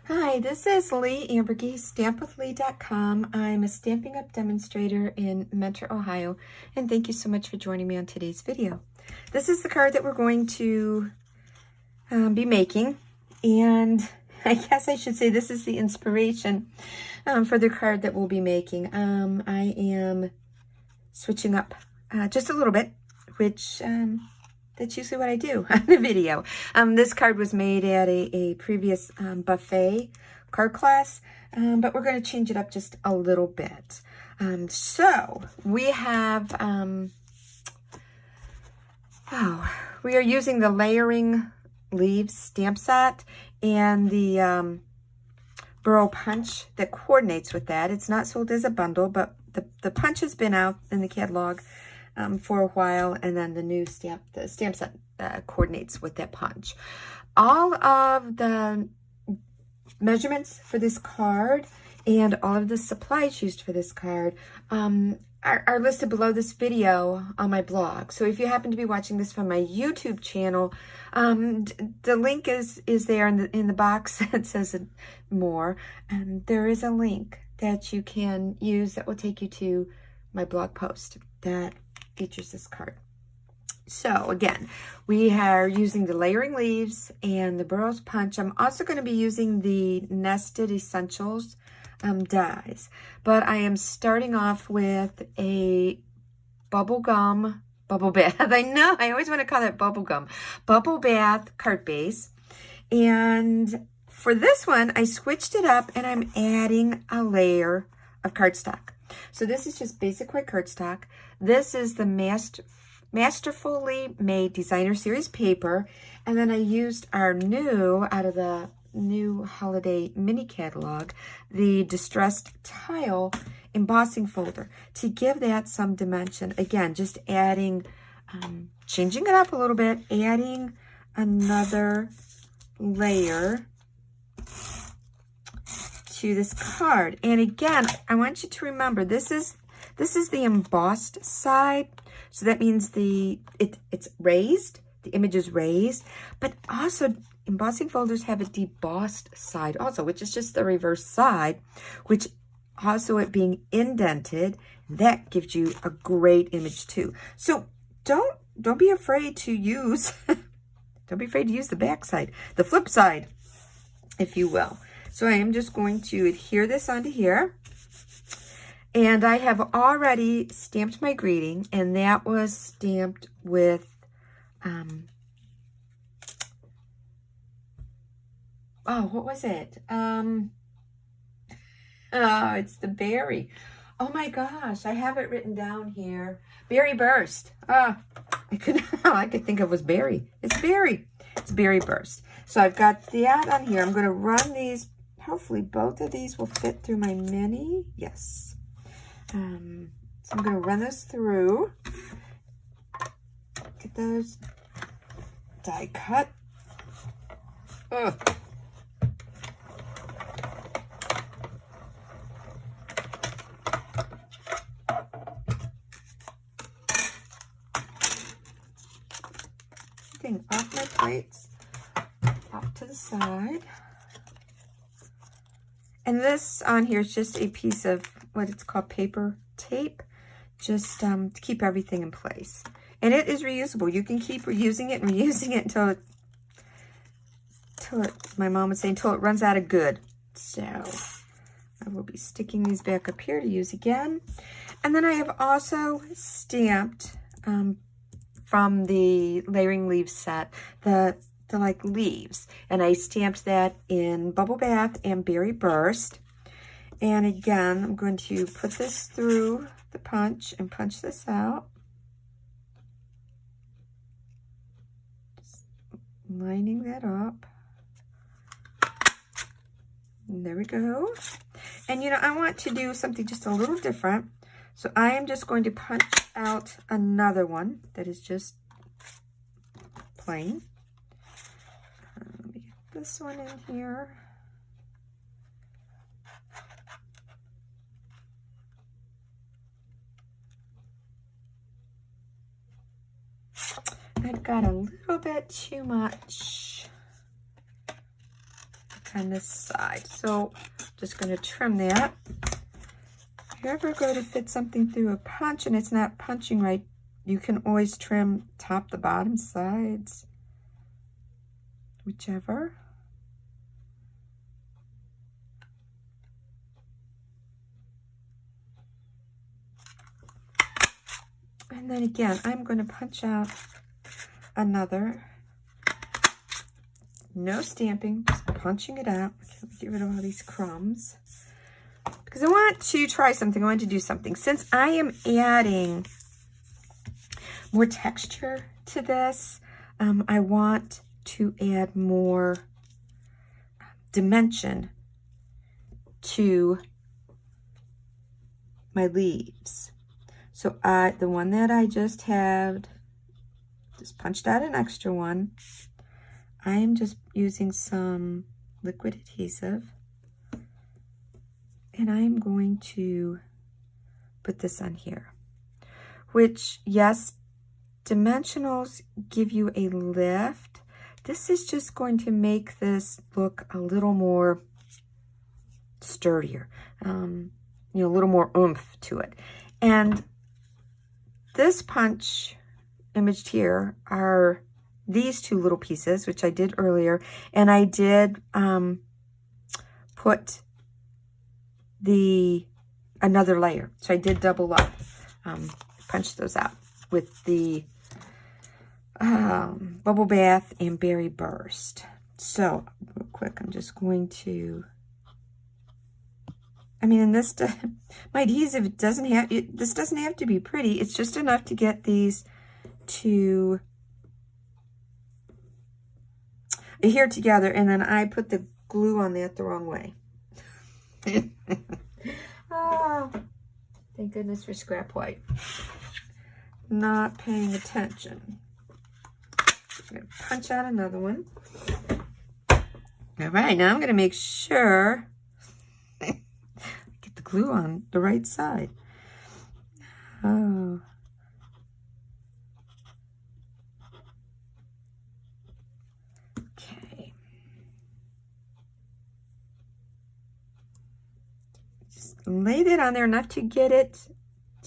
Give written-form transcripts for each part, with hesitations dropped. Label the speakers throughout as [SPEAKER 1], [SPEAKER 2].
[SPEAKER 1] Hi, this is Leigh Ambergy, stampwithleigh.com. I'm a Stampin' Up! Demonstrator in Mentor, Ohio, and thank you so much for joining me on today's video. This is the card that we're going to be making, and I guess I should say this is the inspiration for the card that we'll be making. I am switching up just a little bit, which that's usually what I do on the video. This card was made at a previous buffet card class, but we're going to change it up just a little bit. So we have, we are using the Layering Leaves stamp set and the burrow punch that coordinates with that. It's not sold as a bundle, but the punch has been out in the catalog for a while, and then the stamp set coordinates with that punch. All of the measurements for this card and all of the supplies used for this card are listed below this video on my blog. So if you happen to be watching this from my YouTube channel, the link is there in the box that says more. There is a link that you can use that will take you to my blog post that features this card. So again, we are using the Layering Leaves and the Burrows Punch. I'm also going to be using the Nested Essentials dies, but I am starting off with a bubble bath. I know, I always want to call it bubble bath card base. And for this one, I switched it up and I'm adding a layer of cardstock. So this is just basic white cardstock. This is the Masterfully Made Designer Series paper. And then I used our out of the new holiday mini catalog, the Distressed Tile embossing folder to give that some dimension. Again, just adding, changing it up a little bit, adding another layer to this card. And again, I want you to remember this is the embossed side, so that means it's raised, the image is raised, but also embossing folders have a debossed side also, which is just the reverse side, which also it being indented, that gives you a great image too. So don't be afraid to use don't be afraid to use the back side, the flip side, if you will. So I am just going to adhere this onto here. And I have already stamped my greeting, and that was stamped with, what was it? Oh, it's the berry. Oh my gosh, I have it written down here. Berry Burst. I could think it was berry. It's berry. It's Berry Burst. So I've got that on here. I'm going to run these. Hopefully both of these will fit through my mini. Yes. So I'm going to run this through. Get those die cut. Ugh. Getting off my plates, off to the side. And this on here is just a piece of what it's called paper tape, just to keep everything in place. And it is reusable. You can keep reusing it and reusing it until my mom would say, until it runs out of good. So I will be sticking these back up here to use again. And then I have also stamped from the Layering Leaves set, the like leaves, and I stamped that in Bubble Bath and Berry Burst. And again, I'm going to put this through the punch and punch this out, just lining that up. And there we go. And you know, I want to do something just a little different, so I am just going to punch out another one that is just plain. Let me get this one in here. I've got a little bit too much on this side. So just going to trim that. If you ever go to fit something through a punch and it's not punching right, you can always trim top to bottom sides, whichever. And then again, I'm going to punch out another. No stamping, just punching it out. Okay, get rid of all these crumbs. Because I want to try something. I want to do something. Since I am adding more texture to this, I want to add more dimension to my leaves. So the one that I just have, just punched out an extra one. I am just using some liquid adhesive, and I'm going to put this on here, which, yes, dimensionals give you a lift. This is just going to make this look a little more sturdier, you know, a little more oomph to it. And this punch imaged here are these two little pieces, which I did earlier, and I did put another layer. So I did double up, punch those out with the Bubble Bath and Berry Burst. So real quick, I'm just going to, I mean, in this, my adhesive doesn't have, this doesn't have to be pretty. It's just enough to get these to adhere together, and then I put the glue on that the wrong way. Oh, thank goodness for scrap white. Not paying attention. I'm going to punch out another one. All right, now I'm going to make sure get the glue on the right side. Oh. Okay. Just lay that on there enough to get it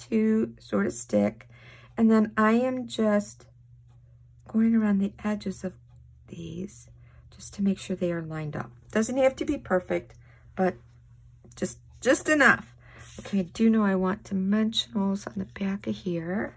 [SPEAKER 1] to sort of stick. And then I am just going around the edges of these just to make sure they are lined up. Doesn't have to be perfect, but just enough. Okay, I do know I want dimensionals on the back of here.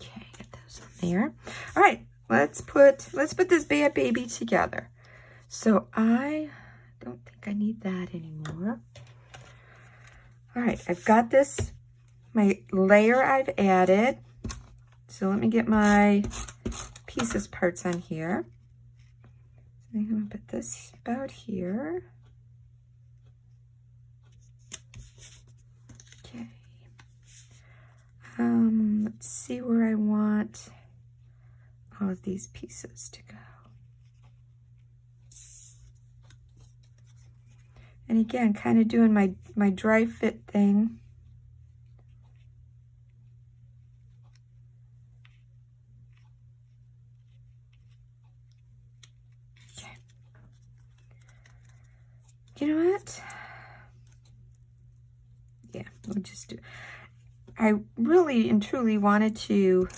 [SPEAKER 1] Okay, get those on there. All right, let's put this bad baby together. So I don't think I need that anymore. All right, I've got this, my layer I've added. So let me get my pieces parts on here. So I'm gonna put this about here. Okay. Let's see where I want all of these pieces to go. And again, kind of doing my dry fit thing. Okay. You know what? Yeah, we'll just do. I really and truly wanted to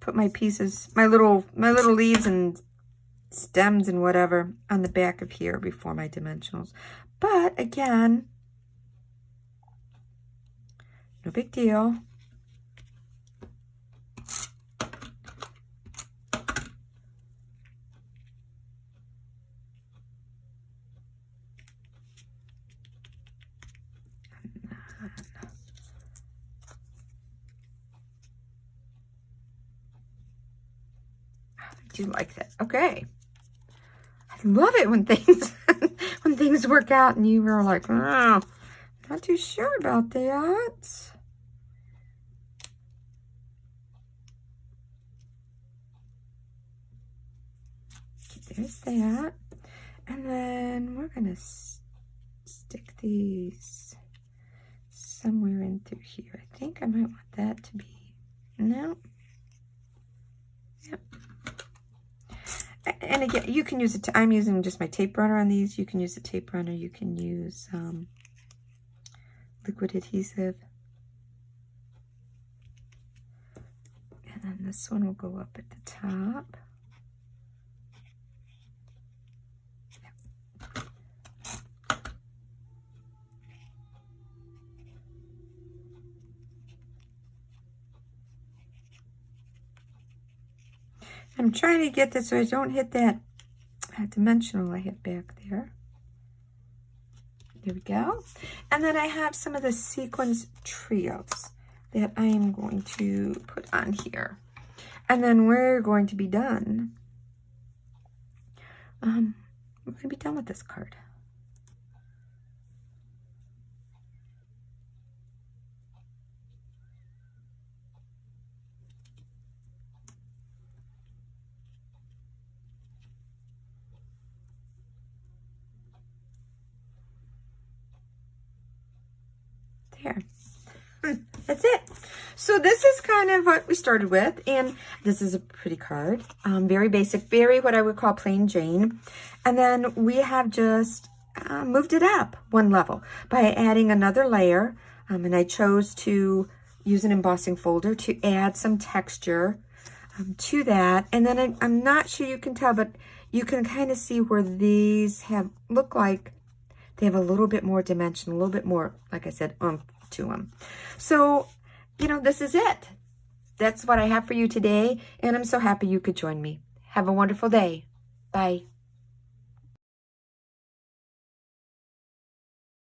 [SPEAKER 1] put my pieces, my little leaves and stems and whatever on the back of here before my dimensionals. But again, no big deal. I do like that. Okay. I love it when things when things work out and you were like, oh, not too sure about that. Okay, there's that. And then we're going to stick these somewhere in through here. I think I might want that to be, no. Yep. And again, you can use it. I'm using just my tape runner on these. You can use a tape runner. You can use liquid adhesive. And then this one will go up at the top. I'm trying to get this so I don't hit that dimensional I have back there. There we go. And then I have some of the sequins trios that I am going to put on here. And then we're going to be done. We're going to be done with this card. There. That's it. So this is kind of what we started with, and this is a pretty card. Very basic, very what I would call plain Jane. And then we have just moved it up one level by adding another layer. And I chose to use an embossing folder to add some texture to that. And then I'm not sure you can tell, but you can kind of see where these look like they have a little bit more dimension, a little bit more, like I said, oomph to them. So, you know, this is it. That's what I have for you today, and I'm so happy you could join me. Have a wonderful day. Bye.